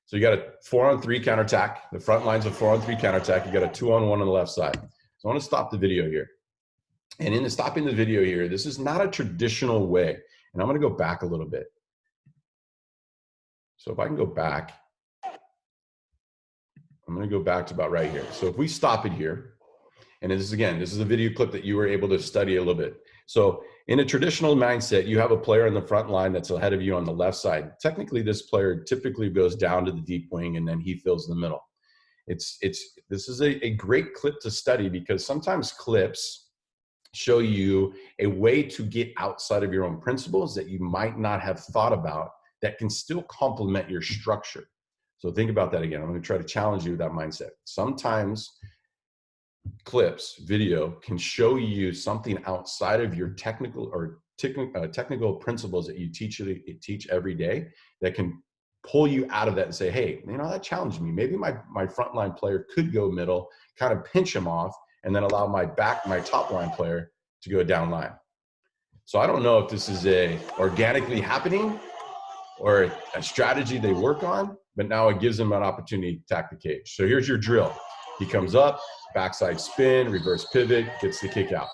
So you got a 4-on-3 counterattack. The front line's a 4-on-3 counterattack. You got a 2-on-1 on the left side. So I want to stop the video here. And in stopping the video here, this is not a traditional way. And I'm going to go back a little bit. So if I can go back, I'm going to go back to about right here. So if we stop it here, and this is a video clip that you were able to study a little bit. So in a traditional mindset, you have a player on the front line that's ahead of you on the left side. Technically, this player typically goes down to the deep wing and then he fills the middle. This is a great clip to study because sometimes clips show you a way to get outside of your own principles that you might not have thought about that can still complement your structure. So think about that again. I'm going to try to challenge you with that mindset. Sometimes clips, video can show you something outside of your technical principles that you teach every day that can pull you out of that and say, hey, that challenged me. Maybe my frontline player could go middle, kind of pinch him off, and then allow my top line player to go down line. So I don't know if this is organically happening or a strategy they work on, but now it gives them an opportunity to attack the cage. So here's your drill. He comes up, backside spin, reverse pivot, gets the kick out.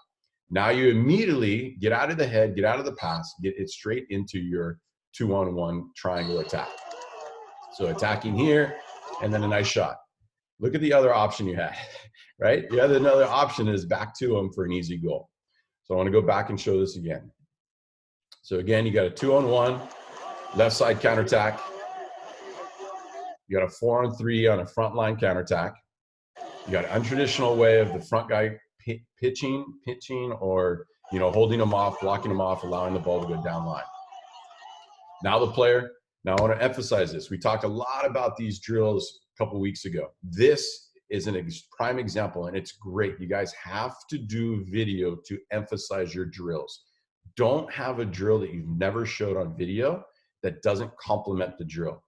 Now you immediately get out of the head, get out of the pass, get it straight into your 2-on-1 triangle attack. So attacking here, and then a nice shot. Look at the other option you had, right? The other option is back to him for an easy goal. So I want to go back and show this again. So again, you got a 2-on-1, left side counterattack. You got a 4-on-3 on a front line counterattack. You got an untraditional way of the front guy pitching, or holding him off, blocking him off, allowing the ball to go down line. Now the player. Now I want to emphasize this. We talked a lot about these drills a couple weeks ago. This is a prime example, and it's great. You guys have to do video to emphasize your drills. Don't have a drill that you've never showed on video that doesn't complement the drill.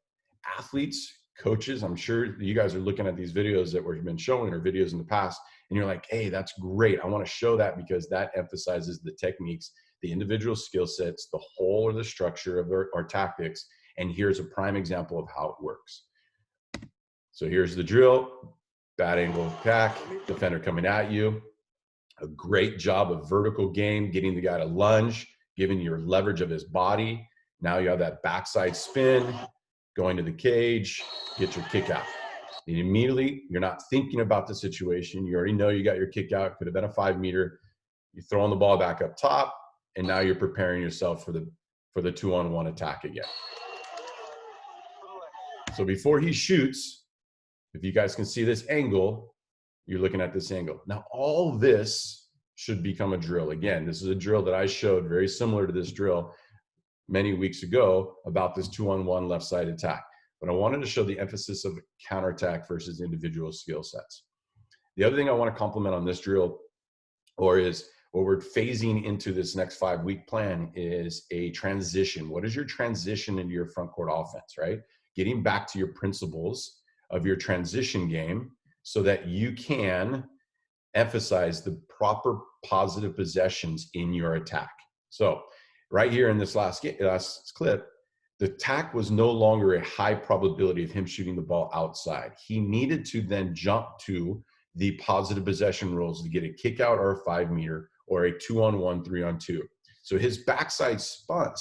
Athletes, coaches, I'm sure you guys are looking at these videos that we've been showing or videos in the past, and you're like, hey, that's great. I want to show that because that emphasizes the techniques, the individual skill sets, the whole or the structure of our tactics. And here's a prime example of how it works. So here's the drill, bad angle attack, defender coming at you. A great job of vertical game, getting the guy to lunge, giving your leverage of his body. Now you have that backside spin, going to the cage, get your kick out. And immediately, you're not thinking about the situation. You already know you got your kick out. Could have been a 5-meter. You're throwing the ball back up top, and now you're preparing yourself for the 2-on-1 attack again. So before he shoots, if you guys can see this angle, you're looking at this angle. Now, all this should become a drill. Again, this is a drill that I showed very similar to this drill many weeks ago about this 2-on-1 left side attack. But I wanted to show the emphasis of counterattack versus individual skill sets. The other thing I want to compliment on this drill, is what we're phasing into this next 5-week plan, is a transition. What is your transition into your front court offense, right? Getting back to your principles of your transition game so that you can emphasize the proper positive possessions in your attack. So right here in this last clip, the attack was no longer a high probability of him shooting the ball outside. He needed to then jump to the positive possession rules to get a kick out or a 5-meter or a 2-on-1, 3-on-2. So his backside spin